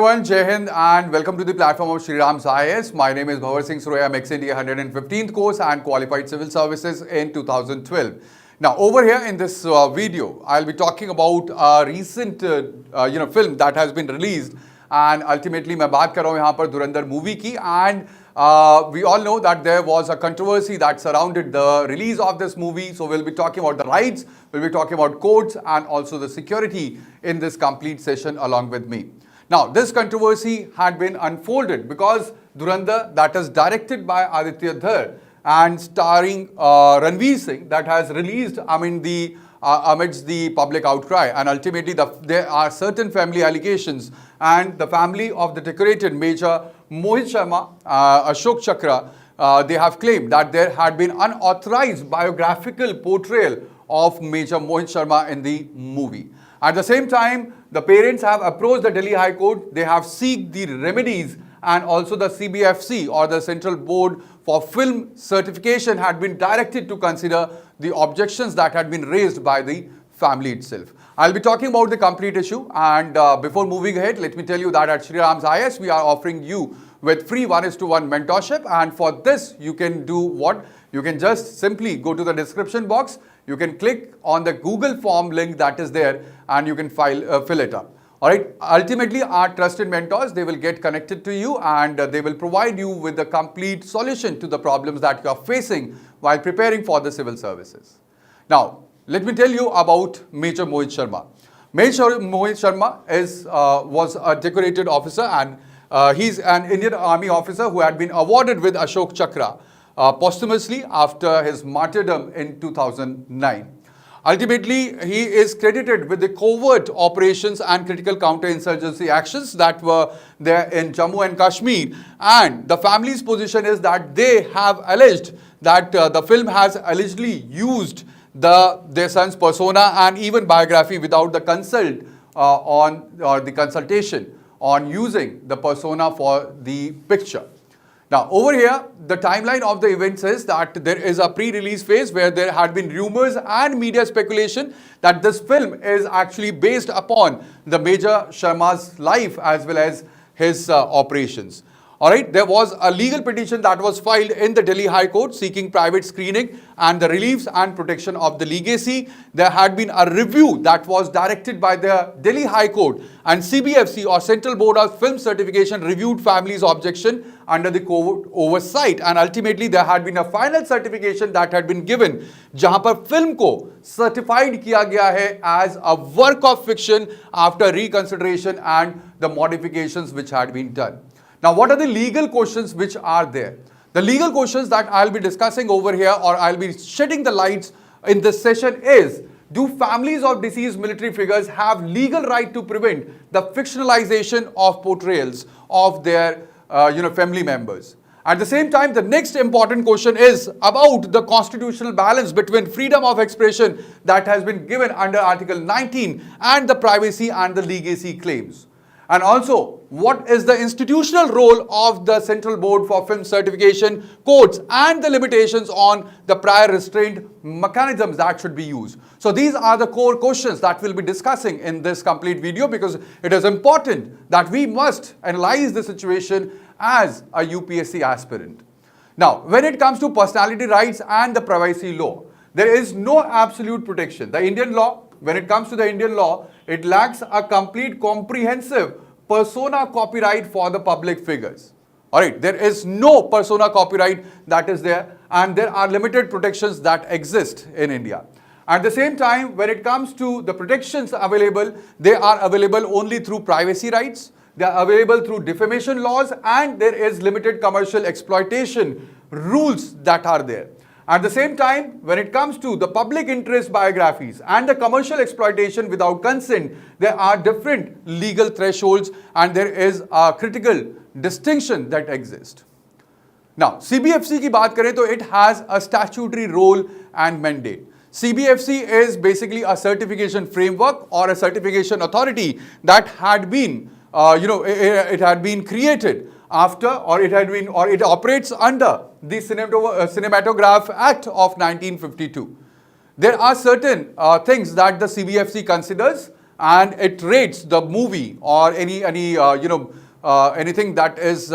everyone, Jai Hind and welcome to the platform of Shri Ram's IAS. My name is Bhavar Singh Surya. I'm ex-India 115th course and qualified civil services in 2012. Now over here in this video, I'll be talking about a recent film that has been released and ultimately मैं बात कर रहा हूँ यहाँ पर धुरंधर movie की and we all know that there was a controversy that surrounded the release of this movie. So we'll be talking about the rights, we'll be talking about courts and also the security in this complete session along with me. Now this controversy had been unfolded because Dhurandhar, that is directed by Aditya Dhar and starring Ranveer Singh, that has released amidst the public outcry, and ultimately there are certain family allegations and the family of the decorated Major Mohit Sharma, Ashok Chakra, they have claimed that there had been unauthorized biographical portrayal of Major Mohit Sharma in the movie. At the same time, the parents have approached the Delhi High Court. They have sought the remedies, and also the CBFC or the Central Board for Film Certification had been directed to consider the objections that had been raised by the family itself. I'll be talking about the complete issue, and before moving ahead, let me tell you that at Shri Ram's IAS, we are offering you with free 1:1 mentorship, and for this you can do what? You can just simply go to the description box, you can click on the Google form link that is there and you can fill it up. Alright, ultimately our trusted mentors, they will get connected to you and they will provide you with the complete solution to the problems that you are facing while preparing for the civil services. Now, let me tell you about Major Mohit Sharma. Major Mohit Sharma was a decorated officer and he's an Indian Army officer who had been awarded with Ashok Chakra posthumously after his martyrdom in 2009. Ultimately, he is credited with the covert operations and critical counter-insurgency actions that were there in Jammu and Kashmir. And the family's position is that they have alleged that the film has allegedly used their son's persona and even biography without the consult or the consultation on using the persona for the picture. Now, over here, the timeline of the events is that there is a pre-release phase where there had been rumors and media speculation that this film is actually based upon the Major Sharma's life as well as his operations. Alright, there was a legal petition that was filed in the Delhi High Court seeking private screening and the reliefs and protection of the legacy. There had been a review that was directed by the Delhi High Court, and CBFC or Central Board of Film Certification reviewed family's objection under the court oversight, and ultimately there had been a final certification that had been given जहां पर film को certified किया गया है as a work of fiction after reconsideration and the modifications which had been done. Now, what are the legal questions which are there? The legal questions that I'll be discussing over here, or I'll be shedding the lights in this session, is: do families of deceased military figures have legal right to prevent the fictionalization of portrayals of their family members? At the same time, the next important question is about the constitutional balance between freedom of expression that has been given under Article 19 and the privacy and the legacy claims. And also, what is the institutional role of the Central Board for Film Certification, courts, and the limitations on the prior restraint mechanisms that should be used? So these are the core questions that we'll be discussing in this complete video, because it is important that we must analyze the situation as a UPSC aspirant. Now, when it comes to personality rights and the privacy law, there is no absolute protection. The Indian law, when it comes to the Indian law, it lacks a complete comprehensive persona copyright for the public figures. Alright, there is no persona copyright that is there, and there are limited protections that exist in India. At the same time, when it comes to the protections available, they are available only through privacy rights, they are available through defamation laws, and there is limited commercial exploitation rules that are there. At the same time, when it comes to the public interest biographies and the commercial exploitation without consent, there are different legal thresholds and there is a critical distinction that exists. Now, CBFC की बात करें तो it has a statutory role and mandate. CBFC is basically a certification framework or a certification authority that had been, it had been created after, or it operates under the Cinematograph Act of 1952. There are certain things that the CBFC considers and it rates the movie or anything that is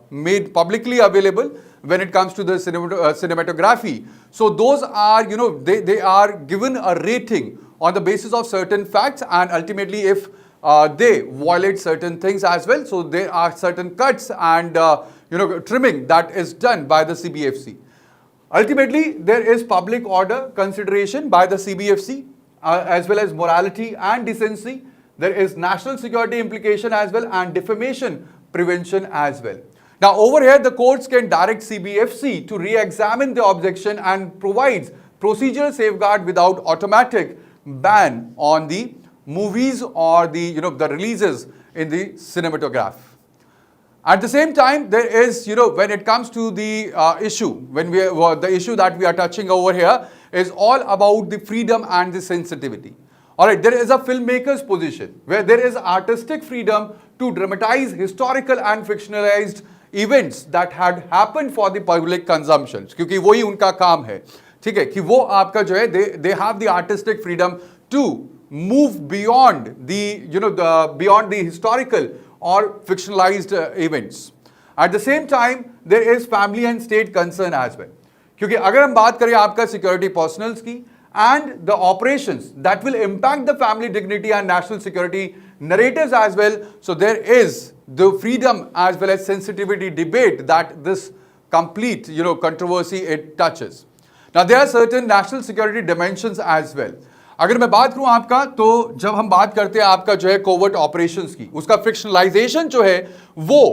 made publicly available when it comes to the cinematography. So those are, they are given a rating on the basis of certain facts, and ultimately if they violate certain things as well, so there are certain cuts and trimming that is done by the CBFC. Ultimately, there is public order consideration by the CBFC, as well as morality and decency. There is national security implication as well, and defamation prevention as well. Now, over here, the courts can direct CBFC to re-examine the objection and provides procedural safeguard without automatic ban on the movies or the releases in the cinematograph. At the same time, there is, when it comes to the issue, the issue that we are touching over here is all about the freedom and the sensitivity. All right, there is a filmmaker's position where there is artistic freedom to dramatize historical and fictionalized events that had happened for the public consumption, क्योंकि वही उनका काम है, ठीक है, कि वो आपका जो है they have the artistic freedom to move beyond the beyond the historical or fictionalized events. At the same time, there is family and state concern as well. क्योंकि अगर हम बात करें आपका security personnels की and the operations that will impact the family dignity and national security narratives as well, so there is the freedom as well as sensitivity debate that this complete controversy it touches. Now there are certain national security dimensions as well. अगर मैं बात करूं आपका, तो जब हम बात करते हैं आपका जो है कोवर्ट ऑपरेशंस की, उसका फिक्शनलाइजेशन जो है वो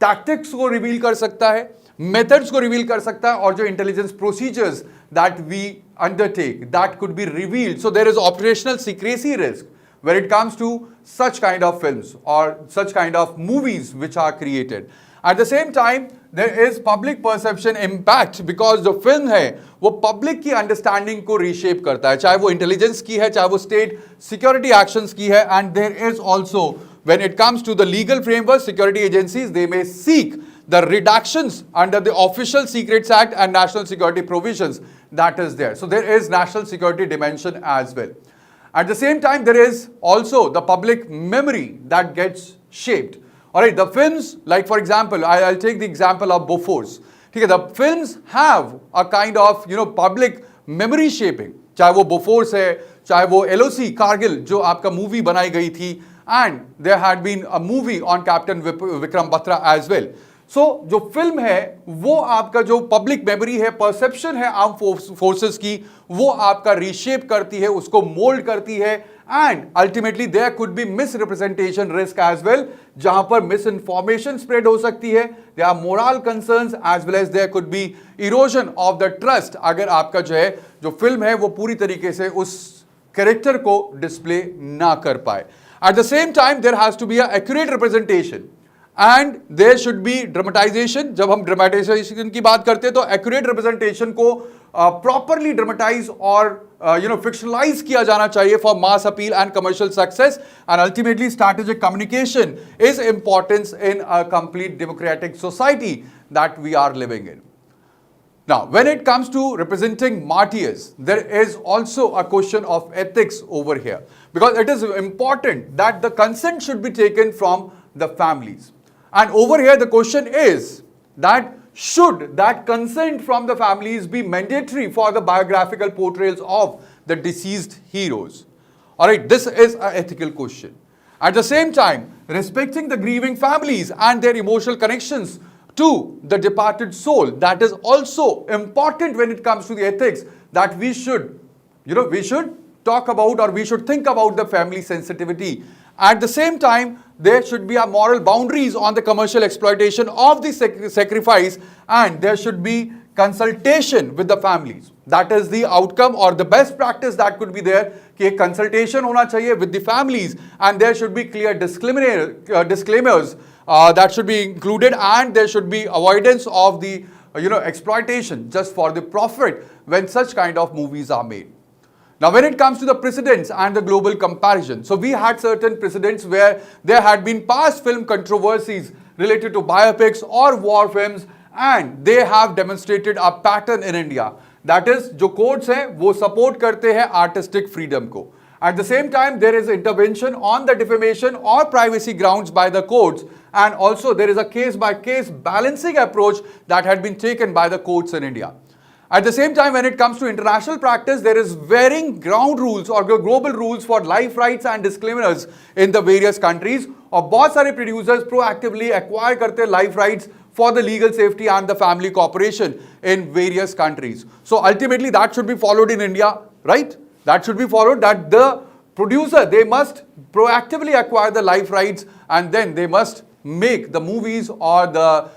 टैक्टिक्स को रिवील कर सकता है, मेथड्स को रिवील कर सकता है, और जो intelligence procedures that we undertake that could be revealed. So there is operational secrecy risk when it comes to such kind of films or such kind of movies which are created. At the same time, there is public perception impact because जो film है वो public की understanding को reshape करता है, चाहे वो intelligence की है, चाहे वो state security actions की है. And there is also, when it comes to the legal framework, security agencies, they may seek the reductions under the Official Secrets Act and national security provisions that is there. So there is national security dimension as well. At the same time, there is also the public memory that gets shaped. All right, the films, like for example, I'll take the example of Bofors. Okay, the films have a kind of public memory shaping. चाहे वो Bofors है, चाहे वो LOC Kargil जो आपका movie बनाई गई थी, and there had been a movie on Captain Vikram Batra as well. So जो फिल्म है वो आपका जो पब्लिक मेमोरी है, परसेप्शन है आर्म फोर्सेस की, वो आपका रीशेप करती है, उसको मोल्ड करती है. And ultimately there could be misrepresentation risk as well, जहां पर मिस इन्फॉर्मेशन स्प्रेड हो सकती है. There are moral concerns as well as there could be erosion of the trust, अगर आपका जो है जो फिल्म है वो पूरी तरीके से उस कैरेक्टर को डिस्प्ले ना कर पाए. At the same time there has to be a accurate representation and there should be dramatization. जब हम ड्रामेटाइजेशन की बात करते हैं तो एक्यूरेट रिप्रेजेंटेशन को प्रॉपरली ड्रामेटाइज और फिक्शनलाइज किया जाना चाहिए for mass appeal and commercial success. And ultimately strategic communication is importance in a complete democratic society that we are living in. Now, when it comes to representing martyrs, there is also a question of ethics over here, because it is important that the consent should be taken from the families. And over here the question is that should that consent from the families be mandatory for the biographical portrayals of the deceased heroes? Alright, this is an ethical question. At the same time, respecting the grieving families and their emotional connections to the departed soul, that is also important when it comes to the ethics that we should talk about, or we should think about the family sensitivity. At the same time, there should be a moral boundaries on the commercial exploitation of the sacrifice, and there should be consultation with the families. That is the outcome or the best practice that could be there, कि एक consultation होना चाहिए with the families, and there should be clear disclaimers that should be included, and there should be avoidance of the exploitation just for the profit when such kind of movies are made. Now, when it comes to the precedents and the global comparison, so we had certain precedents where there had been past film controversies related to biopics or war films, and they have demonstrated a pattern in India. That is, जो courts हैं वो support करते हैं artistic freedom को. At the same time, there is intervention on the defamation or privacy grounds by the courts, and also there is a case-by-case balancing approach that had been taken by the courts in India. At the same time, when it comes to international practice, there is varying ground rules or global rules for life rights and disclaimers in the various countries. और बहुत सारे producers proactively acquire करते life rights for the legal safety and the family cooperation in various countries. So ultimately, that should be followed in India, right? That should be followed, that the producer, they must proactively acquire the life rights, and then they must make the movies or the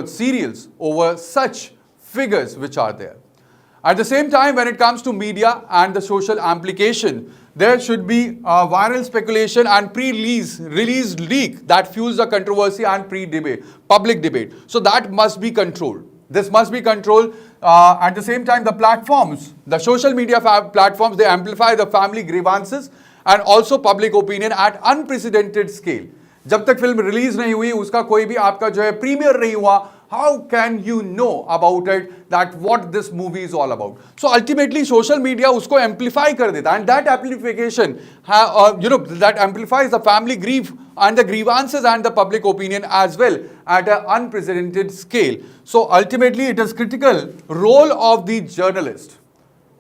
serials over such figures which are there. At the same time, when it comes to media and the social amplification, there should be viral speculation and pre-release leak that fuels the controversy and public debate. So that must be controlled. This must be controlled. At the same time, the platforms, the social media platforms, they amplify the family grievances and also public opinion at unprecedented scale. जब तक film release नहीं हुई, उसका कोई भी आपका जो है प्रीमियर नहीं हुआ, how can you know about it, that what this movie is all about? So ultimately social media उसको amplify कर देता है, and that amplification that amplifies the family grief and the grievances and the public opinion as well at an unprecedented scale. So ultimately it is critical role of the journalist.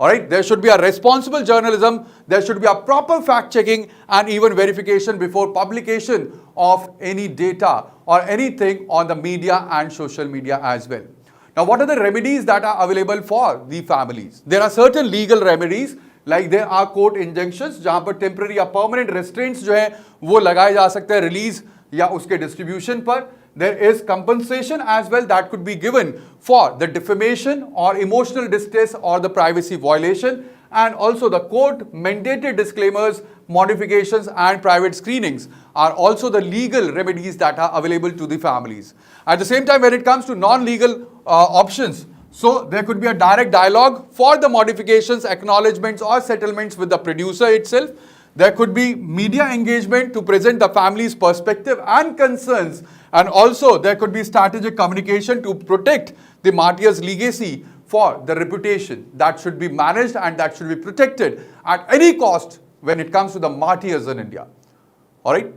Alright, there should be a responsible journalism, there should be a proper fact checking and even verification before publication of any data or anything on the media and social media as well. Now, what are the remedies that are available for the families? There are certain legal remedies, like there are court injunctions, जहाँ पर temporary या permanent restraints जो है वो लगाए जा सकते हैं release या उसके distribution पर. There is compensation as well that could be given for the defamation or emotional distress or the privacy violation, and also the court mandated disclaimers, modifications and private screenings are also the legal remedies that are available to the families. At the same time, when it comes to non-legal options, so there could be a direct dialogue for the modifications, acknowledgements or settlements with the producer itself. There could be media engagement to present the family's perspective and concerns, and also there could be strategic communication to protect the martyr's legacy for the reputation that should be managed and that should be protected at any cost when it comes to the martyrs in India. Alright?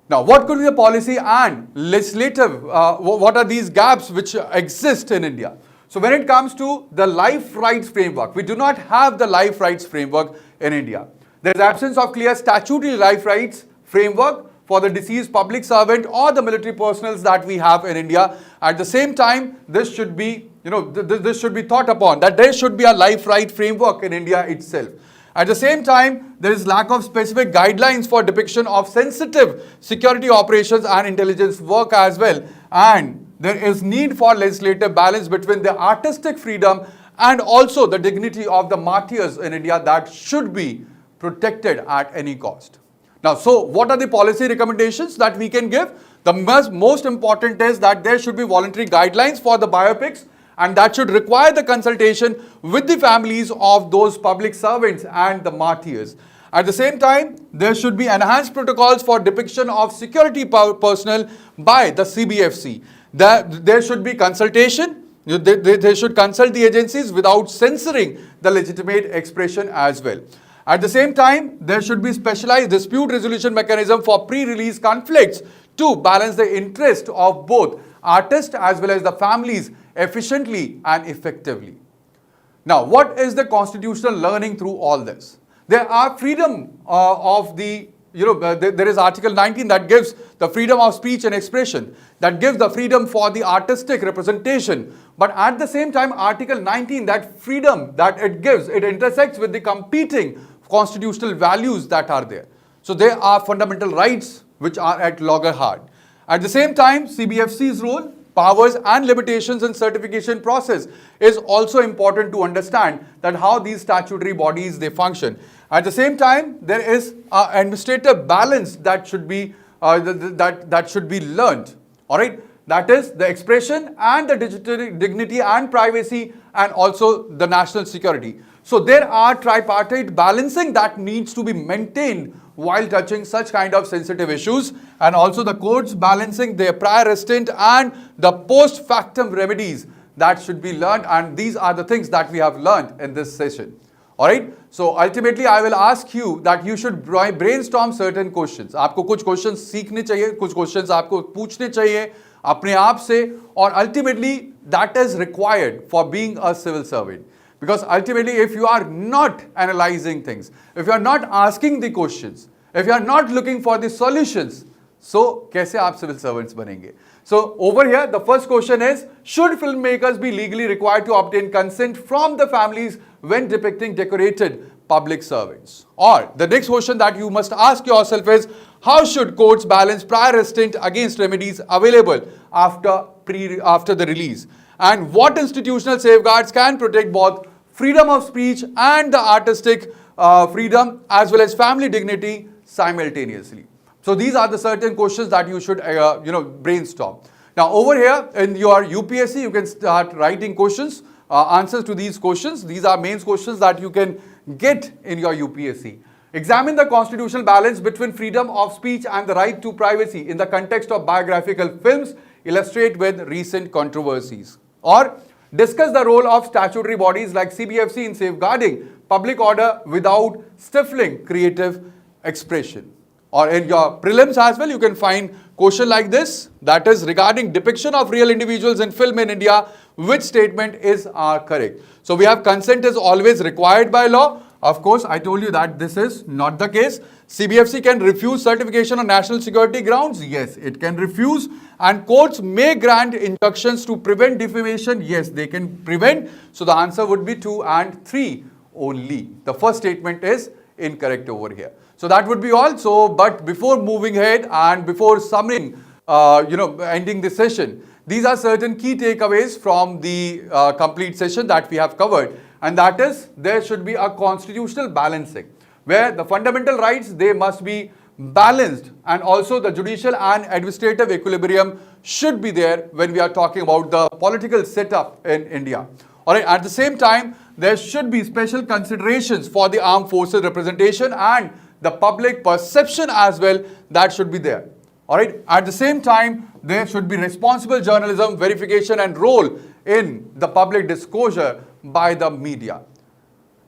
Now, what could be the policy and legislative, what are these gaps which exist in India? So when it comes to the life rights framework, we do not have the life rights framework in India. There is absence of clear statutory life rights framework for the deceased public servant or the military personnel that we have in India. At the same time, this should be, this should be thought upon, that there should be a life right framework in India itself. At the same time, there is lack of specific guidelines for depiction of sensitive security operations and intelligence work as well. And there is need for legislative balance between the artistic freedom and also the dignity of the martyrs in India that should be protected at any cost. Now, so what are the policy recommendations that we can give? The most important is that there should be voluntary guidelines for the biopics, and that should require the consultation with the families of those public servants and the martyrs. At the same time, there should be enhanced protocols for depiction of security personnel by the CBFC. There should be consultation. They should consult the agencies without censoring the legitimate expression as well. At the same time, there should be specialized dispute resolution mechanism for pre-release conflicts to balance the interest of both artists as well as the families efficiently and effectively. Now, what is the constitutional learning through all this? There are freedom of the, there is Article 19 that gives the freedom of speech and expression, that gives the freedom for the artistic representation. But at the same time, Article 19, that freedom that it gives, it intersects with the competing constitutional values that are there. So there are fundamental rights which are at loggerhead. At the same time, CBFC's role, powers and limitations in certification process is also important to understand that how these statutory bodies they function. At the same time, there is an administrative balance that should be that should be learned. All right, that is the expression and the digital dignity and privacy and also the national security. So there are tripartite balancing that needs to be maintained while touching such kind of sensitive issues, and also the courts balancing their prior restraint and the post factum remedies that should be learned, and these are the things that we have learned in this session. Alright, so ultimately I will ask you that you should brainstorm certain questions. आपको कुछ questions सीखने चाहिए, कुछ questions आपको पूछने चाहिए अपने आप से, और ultimately that is required for being a civil servant. Because ultimately if you are not analyzing things, if you are not asking the questions, if you are not looking for the solutions, so कैसे आप civil servants बनेंगे? So over here the first question is, should filmmakers be legally required to obtain consent from the families when depicting decorated public servants? Or the next question that you must ask yourself is, how should courts balance prior restraint against remedies available after the release? And what institutional safeguards can protect both freedom of speech and the artistic freedom as well as family dignity simultaneously? So these are the certain questions that you should brainstorm. Now over here in your UPSC, you can start writing questions, answers to these questions. These are main questions that you can get in your UPSC. Examine the constitutional balance between freedom of speech and the right to privacy in the context of biographical films. Illustrate with recent controversies. Or discuss the role of statutory bodies like CBFC in safeguarding public order without stifling creative expression. Or in your prelims as well, you can find question like this, that is regarding depiction of real individuals in film in India, which statement is correct? So we have consent is always required by law. Of course, I told you that this is not the case. CBFC can refuse certification on national security grounds. Yes, it can refuse. And courts may grant injunctions to prevent defamation. Yes, they can prevent. So the answer would be 2 and 3 only. The first statement is incorrect over here. So that would be all. So, but before moving ahead and before summarizing, ending this session, these are certain key takeaways from the complete session that we have covered. And that is, there should be a constitutional balancing where the fundamental rights, they must be balanced, and also the judicial and administrative equilibrium should be there when we are talking about the political setup in India. Alright, at the same time, there should be special considerations for the armed forces representation and the public perception as well, that should be there. Alright, at the same time, there should be responsible journalism, verification and role in the public disclosure by the media.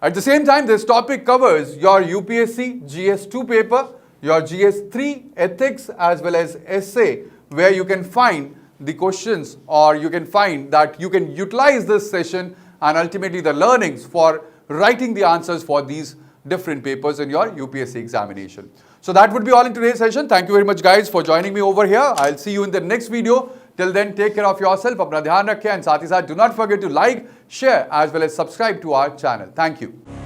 At the same time, this topic covers your UPSC GS2 paper, your GS3 ethics as well as essay, where you can find the questions, or you can find that you can utilize this session and ultimately the learnings for writing the answers for these different papers in your UPSC examination. So that would be all in today's session. Thank you very much guys for joining me over here. I'll see you in the next video. Till then, take care of yourself. Apna dhyan rakhiye, and साथ ही साथ do not forget to like, share as well as subscribe to our channel. Thank you.